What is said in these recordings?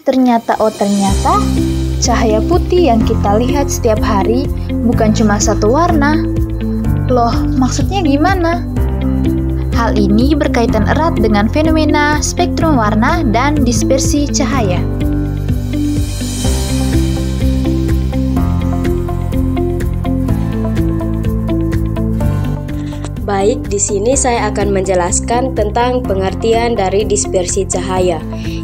Ternyata, cahaya putih yang kita lihat setiap hari bukan cuma satu warna. Loh, maksudnya gimana? Hal ini berkaitan erat dengan fenomena spektrum warna dan dispersi cahaya. Baik, di sini saya akan menjelaskan tentang pengertian dari dispersi cahaya.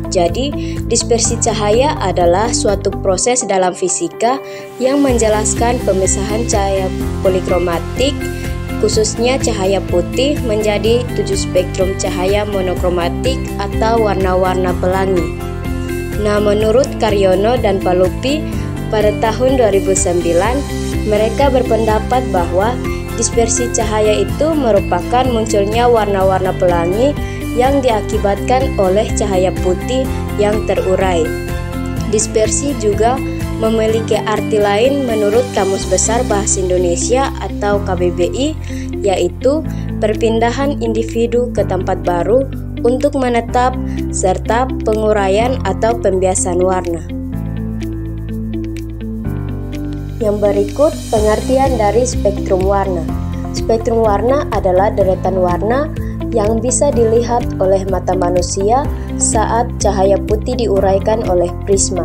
Jadi, dispersi cahaya adalah suatu proses dalam fisika yang menjelaskan pemisahan cahaya polikromatik, khususnya cahaya putih, menjadi 7 spektrum cahaya monokromatik atau warna-warna pelangi. Nah, menurut Karyono dan Palupi pada tahun 2009, mereka berpendapat bahwa dispersi cahaya itu merupakan munculnya warna-warna pelangi yang diakibatkan oleh cahaya putih yang terurai. Dispersi juga memiliki arti lain menurut Kamus Besar Bahasa Indonesia atau KBBI, yaitu perpindahan individu ke tempat baru untuk menetap serta penguraian atau pembiasan warna. Yang berikut pengertian dari spektrum warna. Spektrum warna adalah deretan warna yang bisa dilihat oleh mata manusia saat cahaya putih diuraikan oleh prisma.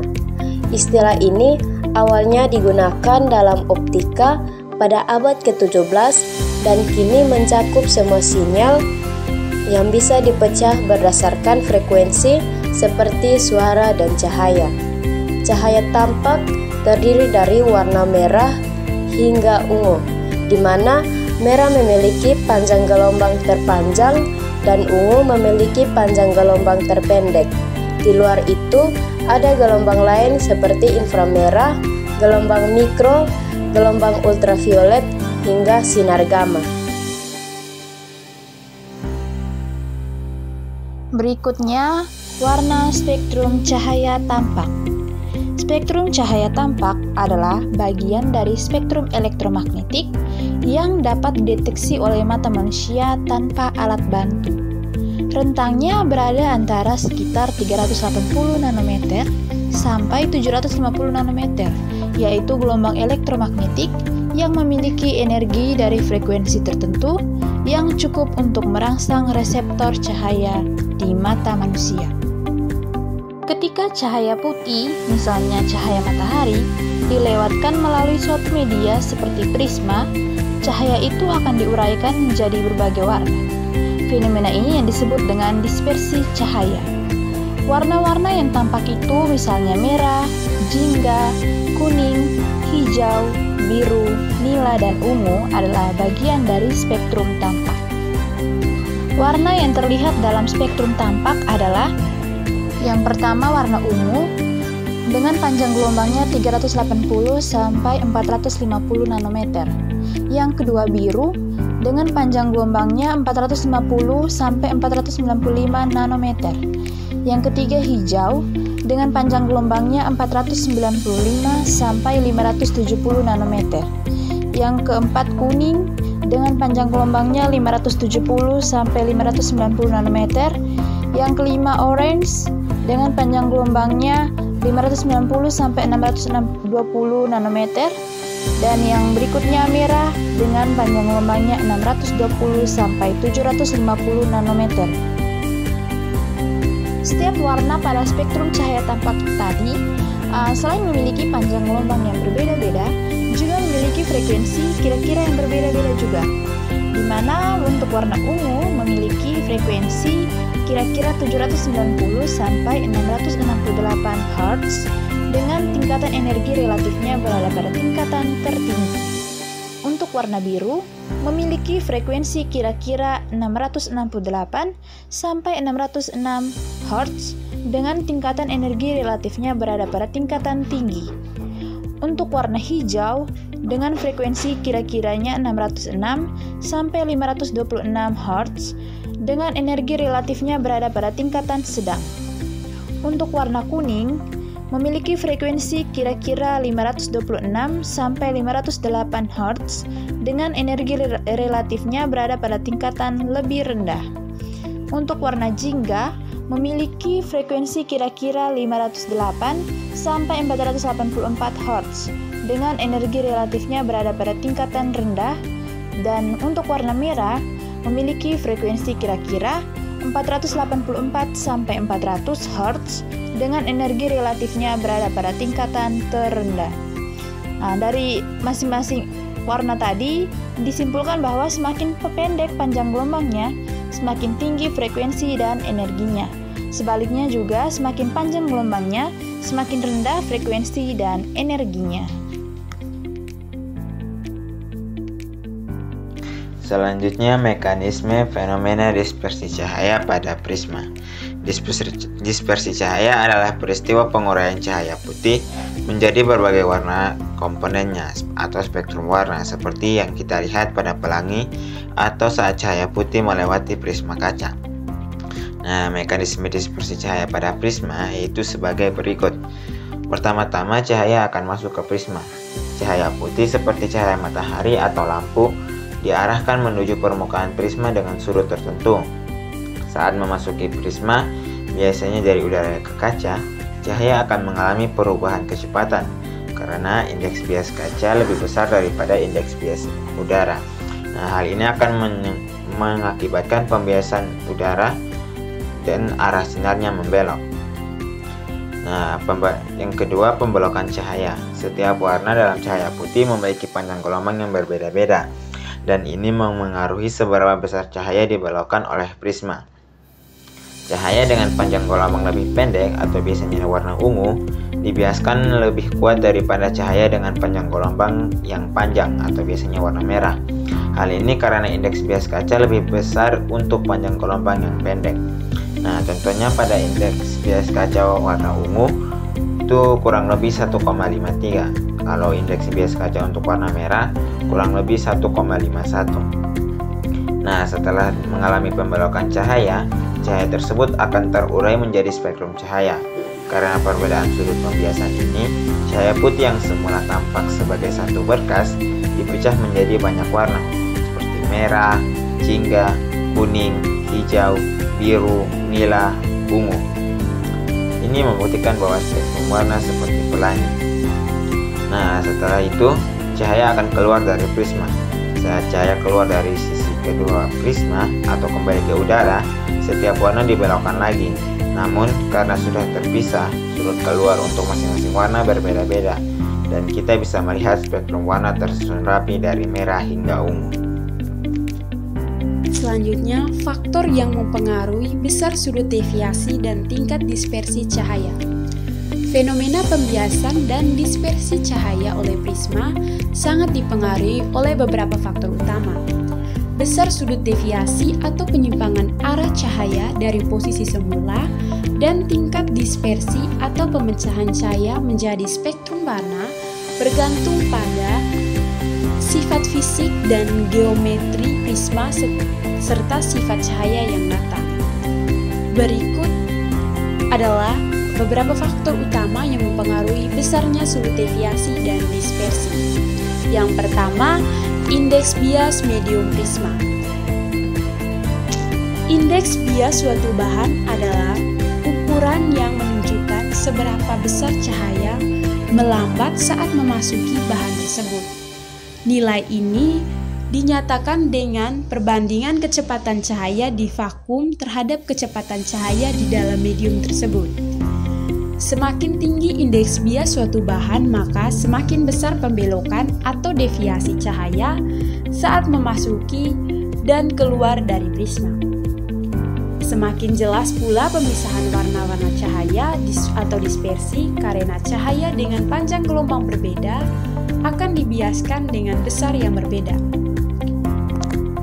Istilah ini awalnya digunakan dalam optika pada abad ke-17 dan kini mencakup semua sinyal yang bisa dipecah berdasarkan frekuensi seperti suara dan cahaya. Cahaya tampak terdiri dari warna merah hingga ungu, di mana merah memiliki panjang gelombang terpanjang dan ungu memiliki panjang gelombang terpendek. Di luar itu, ada gelombang lain seperti inframerah, gelombang mikro, gelombang ultraviolet, hingga sinar gamma. Berikutnya, warna spektrum cahaya tampak. Spektrum cahaya tampak adalah bagian dari spektrum elektromagnetik yang dapat dideteksi oleh mata manusia tanpa alat bantu. Rentangnya berada antara sekitar 380 nanometer sampai 750 nanometer, yaitu gelombang elektromagnetik yang memiliki energi dari frekuensi tertentu yang cukup untuk merangsang reseptor cahaya di mata manusia. Ketika cahaya putih, misalnya cahaya matahari, dilewatkan melalui suatu media seperti prisma, cahaya itu akan diuraikan menjadi berbagai warna. Fenomena ini yang disebut dengan dispersi cahaya. Warna-warna yang tampak itu misalnya merah, jingga, kuning, hijau, biru, nila, dan ungu adalah bagian dari spektrum tampak. Warna yang terlihat dalam spektrum tampak adalah yang pertama warna ungu dengan panjang gelombangnya 380 sampai 450 nanometer. Yang kedua biru dengan panjang gelombangnya 450 sampai 495 nanometer. Yang ketiga hijau dengan panjang gelombangnya 495 sampai 570 nanometer. Yang keempat kuning dengan panjang gelombangnya 570 sampai 590 nanometer. Yang kelima orange dengan panjang gelombangnya 590 sampai 620 nanometer, dan yang berikutnya merah dengan panjang gelombangnya 620 sampai 750 nanometer. Setiap warna pada spektrum cahaya tampak tadi selain memiliki panjang gelombang yang berbeda-beda, juga memiliki frekuensi kira-kira yang berbeda-beda juga, di mana untuk warna ungu memiliki frekuensi kira-kira 790 sampai 668 Hz dengan tingkatan energi relatifnya berada pada tingkatan tertinggi. Untuk warna biru memiliki frekuensi kira-kira 668 sampai 606 Hz dengan tingkatan energi relatifnya berada pada tingkatan tinggi. Untuk warna hijau dengan frekuensi kira-kiranya 606 sampai 526 Hz dengan energi relatifnya berada pada tingkatan sedang. Untuk warna kuning memiliki frekuensi kira-kira 526 sampai 508 Hz dengan energi relatifnya berada pada tingkatan lebih rendah. Untuk warna jingga memiliki frekuensi kira-kira 508 sampai 484 Hz dengan energi relatifnya berada pada tingkatan rendah, dan untuk warna merah memiliki frekuensi kira-kira 484 sampai 400 Hz dengan energi relatifnya berada pada tingkatan terendah. Nah, dari masing-masing warna tadi disimpulkan bahwa semakin pendek panjang gelombangnya, semakin tinggi frekuensi dan energinya. Sebaliknya juga, semakin panjang gelombangnya, semakin rendah frekuensi dan energinya. Selanjutnya, mekanisme fenomena dispersi cahaya pada prisma. Dispersi cahaya adalah peristiwa penguraian cahaya putih menjadi berbagai warna komponennya atau spektrum warna, seperti yang kita lihat pada pelangi atau saat cahaya putih melewati prisma kaca. Nah, mekanisme dispersi cahaya pada prisma yaitu sebagai berikut. Pertama-tama, cahaya akan masuk ke prisma. Cahaya putih seperti cahaya matahari atau lampu diarahkan menuju permukaan prisma dengan sudut tertentu. Saat memasuki prisma, biasanya dari udara ke kaca, cahaya akan mengalami perubahan kecepatan karena indeks bias kaca lebih besar daripada indeks bias udara. Nah, hal ini akan mengakibatkan pembiasan udara dan arah sinarnya membelok. Nah, yang kedua, pembelokan cahaya. Setiap warna dalam cahaya putih memiliki panjang gelombang yang berbeda-beda, dan ini memengaruhi seberapa besar cahaya dibelokkan oleh prisma. Cahaya dengan panjang gelombang lebih pendek atau biasanya warna ungu dibiaskan lebih kuat daripada cahaya dengan panjang gelombang yang panjang atau biasanya warna merah. Hal ini karena indeks bias kaca lebih besar untuk panjang gelombang yang pendek. Nah, contohnya pada indeks bias kaca warna ungu itu kurang lebih 1,53. Kalau indeks bias kaca untuk warna merah kurang lebih 1,51. Nah, setelah mengalami pembelokan cahaya tersebut akan terurai menjadi spektrum cahaya. Karena perbedaan sudut pembiasan ini, cahaya putih yang semula tampak sebagai satu berkas dipecah menjadi banyak warna, seperti merah, jingga, kuning, hijau, biru, nila, ungu. Ini membuktikan bahwa spektrum warna seperti pelangi. Nah, setelah itu, cahaya akan keluar dari prisma. Saat cahaya keluar dari sisi kedua prisma atau kembali ke udara, setiap warna dibelokkan lagi. Namun, karena sudah terpisah, sudut keluar untuk masing-masing warna berbeda-beda, dan kita bisa melihat spektrum warna tersusun rapi dari merah hingga ungu. Selanjutnya, faktor yang mempengaruhi besar sudut deviasi dan tingkat dispersi cahaya. Fenomena pembiasan dan dispersi cahaya oleh prisma sangat dipengaruhi oleh beberapa faktor utama. Besar sudut deviasi atau penyimpangan arah cahaya dari posisi semula dan tingkat dispersi atau pemecahan cahaya menjadi spektrum warna bergantung pada sifat fisik dan geometri prisma serta sifat cahaya yang datang. Berikut adalah beberapa faktor utama yang mempengaruhi besarnya sudut deviasi dan dispersi. Yang pertama, indeks bias medium prisma. Indeks bias suatu bahan adalah ukuran yang menunjukkan seberapa besar cahaya melambat saat memasuki bahan tersebut. Nilai ini dinyatakan dengan perbandingan kecepatan cahaya di vakum terhadap kecepatan cahaya di dalam medium tersebut. Semakin tinggi indeks bias suatu bahan, maka semakin besar pembelokan atau deviasi cahaya saat memasuki dan keluar dari prisma. Semakin jelas pula pemisahan warna-warna cahaya atau dispersi karena cahaya dengan panjang gelombang berbeda akan dibiaskan dengan besar yang berbeda.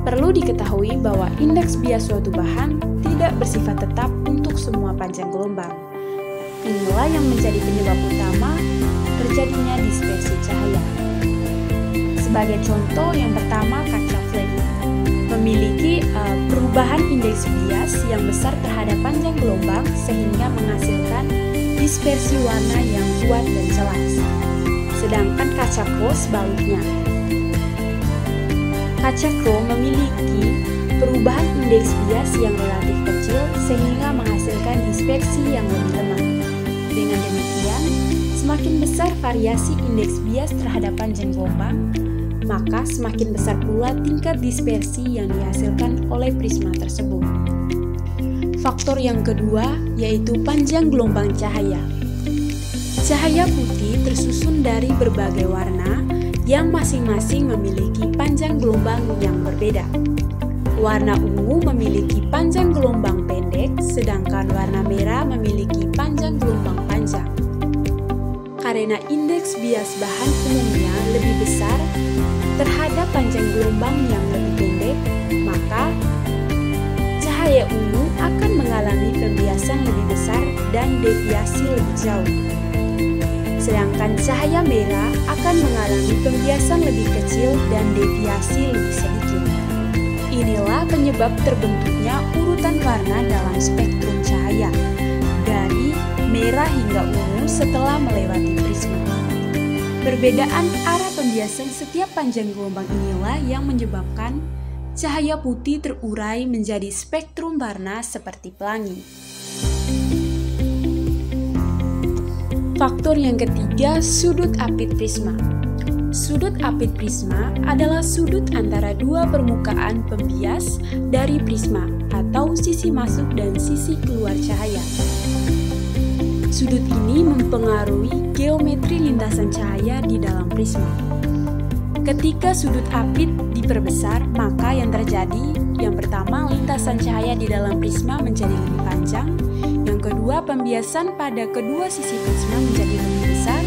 Perlu diketahui bahwa indeks bias suatu bahan tidak bersifat tetap untuk semua panjang gelombang. Inilah yang menjadi penyebab utama terjadinya dispersi cahaya. Sebagai contoh, yang pertama kaca flat memiliki perubahan indeks bias yang besar terhadap panjang gelombang sehingga menghasilkan dispersi warna yang kuat dan jelas. Sedangkan kaca krom sebaliknya. Kaca krom memiliki perubahan indeks bias yang relatif kecil sehingga menghasilkan dispersi yang lebih lemah. Dengan demikian, semakin besar variasi indeks bias terhadap panjang gelombang, maka semakin besar pula tingkat dispersi yang dihasilkan oleh prisma tersebut. Faktor yang kedua yaitu panjang gelombang cahaya. Cahaya putih tersusun dari berbagai warna yang masing-masing memiliki panjang gelombang yang berbeda. Warna ungu memiliki panjang gelombang pendek, sedangkan warna merah memiliki panjang gelombang panjang. Karena indeks bias bahan umumnya lebih besar terhadap panjang gelombang yang lebih pendek, maka cahaya ungu akan mengalami pembiasan lebih besar dan deviasi lebih jauh. Sedangkan cahaya merah akan mengalami pembiasan lebih kecil dan deviasi lebih sedikit. Inilah penyebab terbentuknya urutan warna dalam spektrum cahaya, dari merah hingga ungu setelah melewati prisma. Perbedaan arah pembiasan setiap panjang gelombang inilah yang menyebabkan cahaya putih terurai menjadi spektrum warna seperti pelangi. Faktor yang ketiga, sudut apit prisma. Sudut apit prisma adalah sudut antara dua permukaan pembias dari prisma atau sisi masuk dan sisi keluar cahaya. Sudut ini mempengaruhi geometri lintasan cahaya di dalam prisma. Ketika sudut apit diperbesar, maka yang terjadi, yang pertama, lintasan cahaya di dalam prisma menjadi lebih panjang. Yang kedua, pembiasan pada kedua sisi prisma menjadi lebih besar.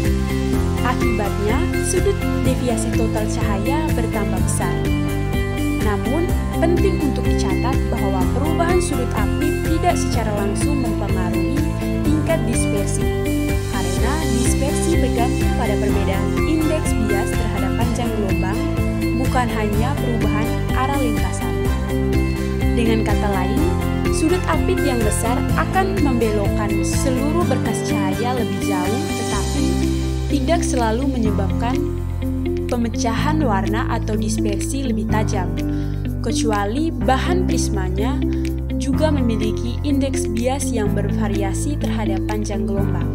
Akibatnya, sudut deviasi total cahaya bertambah besar. Namun, penting untuk dicatat bahwa perubahan sudut apit tidak secara langsung mempengaruhi tingkat dispersi, karena dispersi bergantung pada perbedaan indeks bias terhadap panjang gelombang, bukan hanya perubahan arah lintasan. Dengan kata lain, sudut apit yang besar akan membelokkan seluruh berkas cahaya lebih jauh, tetapi tidak selalu menyebabkan pemecahan warna atau dispersi lebih tajam, kecuali bahan prismanya juga memiliki indeks bias yang bervariasi terhadap panjang gelombang.